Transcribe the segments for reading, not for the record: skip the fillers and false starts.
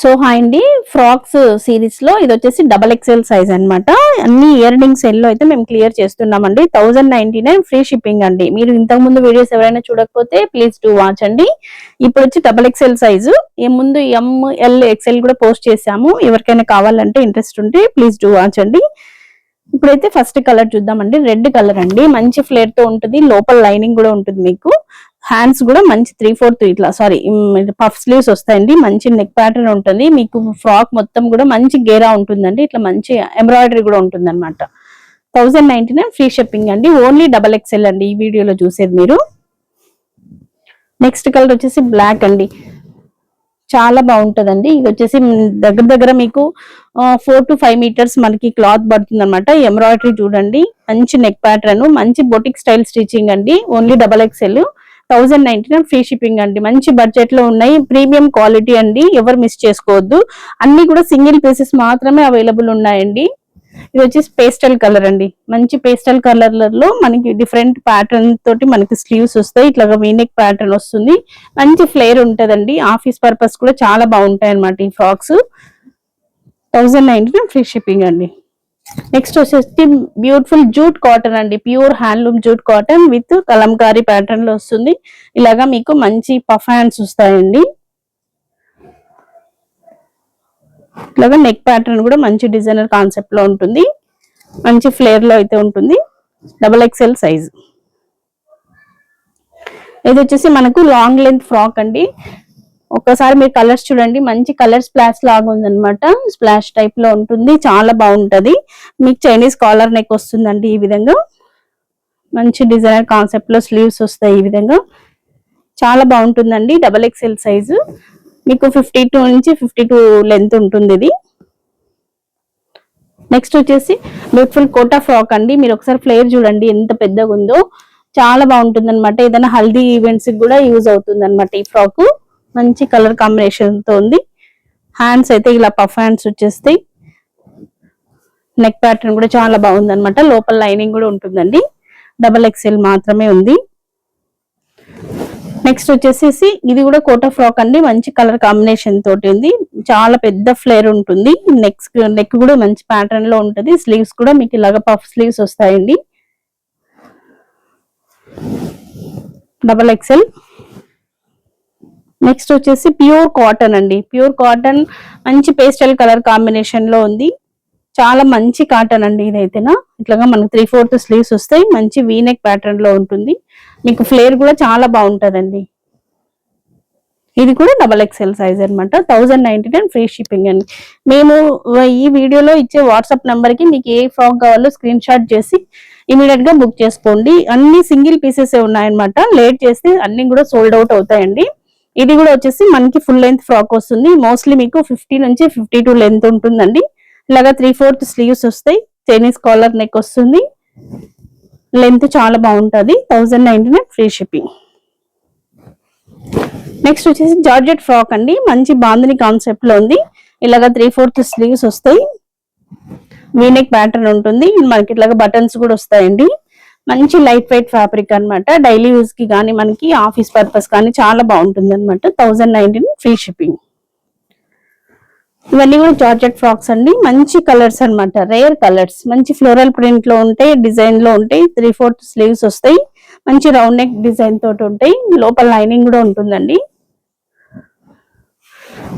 So hi అండి, frocks series లో ఇది వచ్చేసి డబల్ ఎక్స్ఎల్ సైజ్ అన్నమాట. అన్ని ఇయర్ రింగ్స్ ఎల్లో అయితే మేము క్లియర్ చేస్తున్నామండి. 1099 ఫ్రీ షిప్పింగ్ అండి. మీరు ఇంతకు ముందు వీడియోస్ ఎవరైనా చూడకపోతే ప్లీజ్ డు వాచ్ అండి. ఇప్పుడు వచ్చి డబల్ ఎక్స్ఎల్ సైజు, ముందు ML XL కూడా పోస్ట్ చేసాము. ఎవరికైనా కావాలంటే ఇంట్రెస్ట్ ఉంటే ప్లీజ్ డు వాచ్ అండి. ఇప్పుడైతే ఫస్ట్ కలర్ చూద్దామండి. రెడ్ కలర్ అండి, మంచి ఫ్లేర్ తో ఉంటుంది, లోపల లైనింగ్ కూడా ఉంటుంది. మీకు హ్యాండ్స్ కూడా మంచి 3/4 ఇట్లా పఫ్ స్లీవ్స్ వస్తాయండి. మంచి నెక్ ప్యాటర్న్ ఉంటుంది. మీకు ఫ్రాక్ మొత్తం కూడా మంచి గేరా ఉంటుందండి. ఇట్లా మంచి ఎంబ్రాయిడరీ కూడా ఉంటుంది అనమాట. 1099 ఫ్రీ షిప్పింగ్ అండి. ఓన్లీ డబల్ ఎక్స్ఎల్ అండి ఈ వీడియోలో చూసేది మీరు. నెక్స్ట్ కలర్ వచ్చేసి బ్లాక్ అండి, చాలా బాగుంటదండి. ఇది వచ్చేసి దగ్గర మీకు 4 to 5 మీటర్స్ మనకి క్లాత్ పడుతుంది అనమాట. ఎంబ్రాయిడరీ చూడండి, మంచి నెక్ ప్యాటర్న్, మంచి బొటిక్ స్టైల్ స్టిచింగ్ అండి. Only double XL, 1099 free shipping అండి. మంచి బడ్జెట్ లో ఉన్నాయి, ప్రీమియం క్వాలిటీ అండి. ఎవరు మిస్ చేసుకోవద్దు. అన్ని కూడా సింగిల్ పీసెస్ మాత్రమే అవైలబుల్ ఉన్నాయండి. ఇది వచ్చేసి పేస్టల్ కలర్ అండి, మంచి పేస్టల్ కలర్ లో మనకి డిఫరెంట్ ప్యాటర్న్ తోటి మనకి స్లీవ్స్ వస్తాయి. ఇట్లాగా వీనెక్ ప్యాటర్న్ వస్తుంది, మంచి ఫ్లేర్ ఉంటదండి. ఆఫీస్ పర్పస్ కూడా చాలా బాగుంటాయి అన్నమాట ఈ ఫ్రాక్స్. 1099 ఫ్రీ షిప్పింగ్ అండి. నెక్స్ట్ వచ్చేసి బ్యూటిఫుల్ జూట్ కాటన్ అండి, pure handloom jute cotton with Kalamkari pattern లో వస్తుంది. ఇలాగా మీకు మంచి పఫ్ హ్యాండ్స్ వస్తాయండి. ఇలాగా నెక్ ప్యాటర్న్ కూడా మంచి డిజైనర్ కాన్సెప్ట్ లో ఉంటుంది, మంచి ఫ్లేర్ లో అయితే ఉంటుంది. Double XL size. ఇది వచ్చేసి మనకు లాంగ్ లెంత్ ఫ్రాక్ అండి. ఒక్కసారి మీరు కలర్స్ చూడండి, మంచి కలర్ స్ప్లాష్ లాగా ఉందన్నమాట. స్ప్లాష్ టైప్ లో ఉంటుంది, చాలా బాగుంటది. మీకు చైనీస్ కాలర్ నెక్ వస్తుందండి. ఈ విధంగా మంచి డిజైనర్ కాన్సెప్ట్ లో స్లీవ్స్ వస్తాయి. ఈ విధంగా చాలా బాగుంటుందండి. డబల్ ఎక్స్ఎల్ సైజు, మీకు 52 నుంచి 52 లెంత్ ఉంటుంది ఇది. నెక్స్ట్ వచ్చేసి బ్యూటిఫుల్ కోటా ఫ్రాక్ అండి. మీరు ఒకసారి ఫ్లేర్ చూడండి ఎంత పెద్దగా ఉందో, చాలా బాగుంటుంది అనమాట. ఏదైనా హల్దీ ఈవెంట్స్ కూడా యూజ్ అవుతుంది అనమాట ఈ ఫ్రాక్. మంచి కలర్ కాంబినేషన్ తో ఉంది. హ్యాండ్స్ అయితే ఇలా పఫ్ హ్యాండ్స్ వచ్చేస్తాయి. నెక్ ప్యాటర్న్ కూడా చాలా బాగుంది అనమాట. లోపల లైనింగ్ కూడా ఉంటుందండి. డబల్ ఎక్స్ఎల్ మాత్రమే ఉంది. నెక్స్ట్ వచ్చేసేసి ఇది కూడా కోటా ఫ్రాక్ అండి, మంచి కలర్ కాంబినేషన్ తోటి ఉంది. చాలా పెద్ద ఫ్లేర్ ఉంటుంది. నెక్ కూడా మంచి ప్యాటర్న్ లో ఉంటుంది. స్లీవ్స్ కూడా మీకు ఇలాగా పఫ్ స్లీవ్స్ వస్తాయండి. Double XL. నెక్స్ట్ వచ్చేసి ప్యూర్ కాటన్ అండి, ప్యూర్ కాటన్ మంచి పేస్టల్ కలర్ కాంబినేషన్ లో ఉంది. చాలా మంచి కాటన్ అండి ఇదైతేనా. ఇట్లాగా మనకు 3/4 స్లీవ్స్ వస్తాయి. మంచి వీనెక్ ప్యాటర్న్ లో ఉంటుంది. మీకు ఫ్లేర్ కూడా చాలా బాగుంటదండి. ఇది కూడా డబల్ ఎక్స్ఎల్ సైజ్ అనమాట. 1099 ఫ్రీ షిప్పింగ్ అండి. మేము ఈ వీడియోలో ఇచ్చే వాట్సాప్ నంబర్ కి మీకు ఏ ఫ్రాక్ కావాలో స్క్రీన్ షాట్ చేసి ఇమీడియట్ గా బుక్ చేసుకోండి. అన్ని సింగిల్ పీసెస్ ఉన్నాయన్నమాట. లేట్ చేస్తే అన్ని కూడా సోల్డ్ అవుట్ అవుతాయండి. ఇది కూడా వచ్చేసి మనకి ఫుల్ లెంత్ ఫ్రాక్ వస్తుంది. మోస్ట్లీ మీకు 50 నుంచి 52 లెంత్ ఉంటుందండి. ఇలాగా 3/4 స్లీవ్స్ వస్తాయి. చైనీస్ కాలర్ నెక్ వస్తుంది. లెంత్ చాలా బాగుంటుంది. 1099 ఫ్రీ షిప్పింగ్. నెక్స్ట్ వచ్చేసి జార్జెట్ ఫ్రాక్ అండి, మంచి బాందిని కాన్సెప్ట్ లో ఉంది. ఇలాగా 3/4 స్లీవ్స్ వస్తాయి. వీనెక్ ప్యాటర్న్ ఉంటుంది. మనకి ఇట్లాగా బటన్స్ కూడా వస్తాయండి. మంచి లైట్ వెయిట్ ఫ్యాబ్రిక్ అనమాట. డైలీ యూజ్ కి కానీ మనకి ఆఫీస్ పర్పస్ కానీ చాలా బాగుంటుంది అనమాట. 1099 ఫ్రీ షిప్పింగ్. ఇవన్నీ కూడా జార్జెట్ ఫ్రాక్స్ అండి, మంచి కలర్స్ అనమాట. రేర్ కలర్స్, మంచి ఫ్లోరల్ ప్రింట్ లో ఉంటాయి, డిజైన్ లో ఉంటాయి. 3/4 స్లీవ్స్ వస్తాయి. మంచి రౌండ్ నెక్ డిజైన్ తోటి ఉంటాయి. లోపల లైనింగ్ కూడా ఉంటుందండి.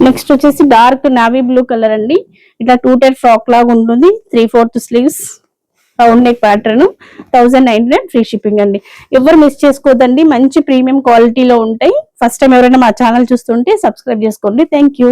నెక్స్ట్ వచ్చేసి డార్క్ నావీ బ్లూ కలర్ అండి. ఇట్లా 2 ఫ్రాక్ లాగా ఉంటుంది. 3/4 sleeves, round neck pattern. 1099 free shipping అండి. ఎవరు మిస్ చేసుకోవద్దండి, మంచి ప్రీమియం క్వాలిటీలో ఉంటాయి. ఫస్ట్ టైం ఎవరైనా మా ఛానల్ చూస్తుంటే సబ్స్క్రైబ్ చేసుకోండి. Thank you.